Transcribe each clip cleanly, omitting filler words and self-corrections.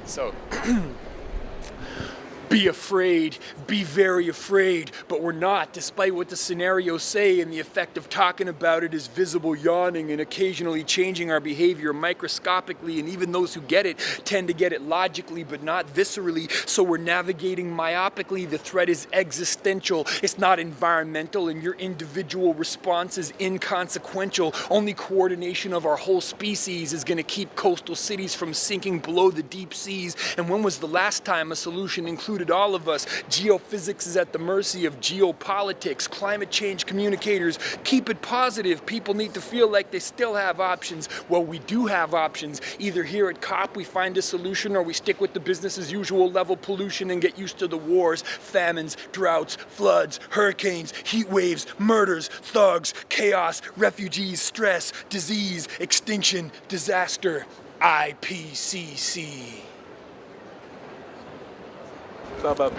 So, be afraid, be very afraid, but we're not, despite what the scenarios say, and the effect of talking about it is visible yawning and occasionally changing our behavior microscopically, and even those who get it tend to get it logically but not viscerally, so we're navigating myopically. The threat is existential, it's not environmental, and your individual response is inconsequential. Only coordination of our whole species is going to keep coastal cities from sinking below the deep seas. And when was the last time a solution included all of us? Geophysics is at the mercy of geopolitics. Climate change communicators keep it positive. People need to feel like they still have options. Well, we do have options. Either here at COP we find a solution, or we stick with the business as usual level pollution and get used to the wars, famines, droughts, floods, hurricanes, heat waves, murders, thugs, chaos, refugees, stress, disease, extinction, disaster. IPCC. Baba,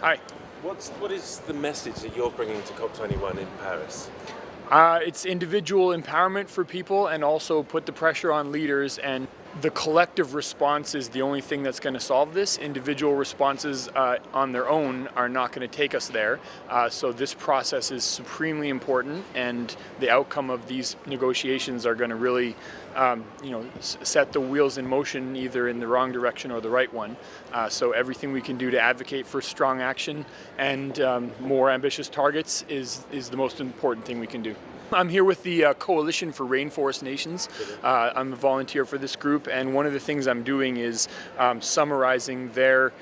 Hi. what is the message that you're bringing to COP21 in Paris? It's individual empowerment for people, and also put the pressure on leaders, and the collective response is the only thing that's going to solve this. Individual responses on their own are not going to take us there. So this process is supremely important, and the outcome of these negotiations are going to really set the wheels in motion, either in the wrong direction or the right one. So everything we can do to advocate for strong action and more ambitious targets is the most important thing we can do. I'm here with the Coalition for Rainforest Nations. I'm a volunteer for this group, and one of the things I'm doing is summarizing their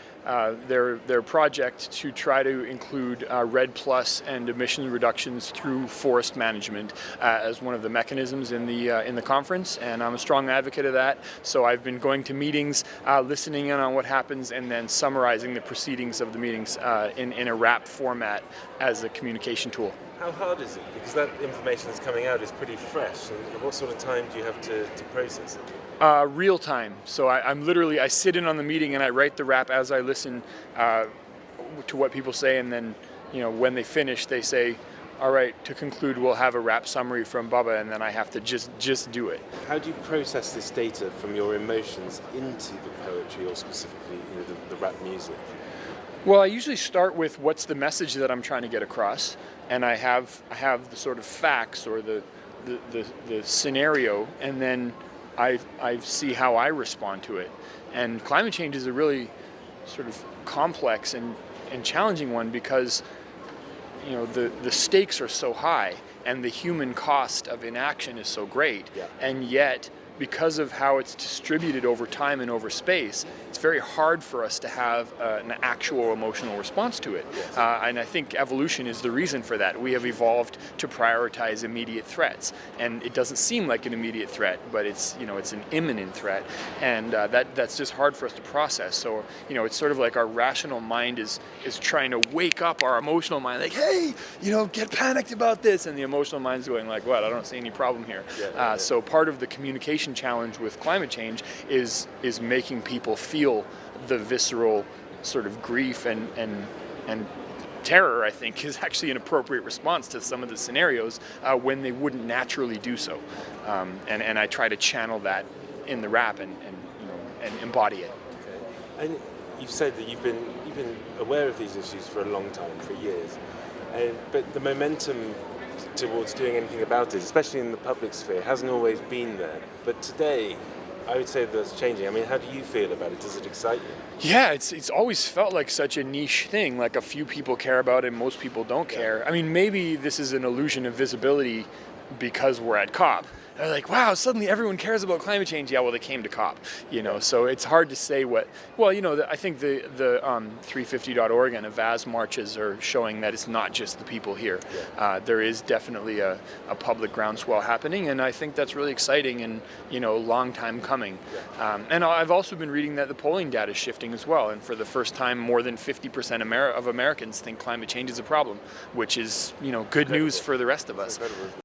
project to try to include REDD+ and emission reductions through forest management as one of the mechanisms in the conference, and I'm a strong advocate of that. So I've been going to meetings, listening in on what happens, and then summarizing the proceedings of the meetings in a wrap format as a communication tool. How hard is it? Because that information that's coming out is pretty fresh, and what sort of time do you have to process it? Real time. So I sit in on the meeting and I write the wrap as I listen to what people say, and then when they finish they say, all right, to conclude we'll have a wrap summary from Baba, and then I have to just do it. How do you process this data from your emotions into the poetry, or specifically the rap music? Well, I usually start with what's the message that I'm trying to get across, and I have the sort of facts or the scenario, and then I see how I respond to it. And climate change is a really sort of complex and challenging one, because the stakes are so high and the human cost of inaction is so great. Yeah. And yet, because of how it's distributed over time and over space, it's very hard for us to have an actual emotional response to it. Yes. And I think evolution is the reason for that. We have evolved to prioritize immediate threats, and it doesn't seem like an immediate threat, but it's an imminent threat, and that's just hard for us to process. So it's sort of like our rational mind is trying to wake up our emotional mind, like, hey, get panicked about this, and the emotional mind's going like, what? I don't see any problem here. Yeah. So part of the communication challenge with climate change is making people feel the visceral sort of grief and terror. I think is actually an appropriate response to some of the scenarios when they wouldn't naturally do so, and I try to channel that in the rap and embody it. Okay. And you've said that you've been aware of these issues for a long time, for years, but the momentum towards doing anything about it, especially in the public sphere, hasn't always been there. But today, I would say that's changing. I mean, how do you feel about it? Does it excite you? Yeah, it's always felt like such a niche thing, like a few people care about it and most people don't care. I mean, maybe this is an illusion of visibility because we're at COP. They're like, wow, suddenly everyone cares about climate change. Yeah, well, they came to COP, so it's hard to say what. Well, I think the 350.org and Avaz marches are showing that it's not just the people here. Yeah. There is definitely a public groundswell happening, and I think that's really exciting and long time coming. Yeah. And I've also been reading that the polling data is shifting as well, and for the first time, more than 50% of Americans think climate change is a problem, which is good news for the rest of us. Incredible.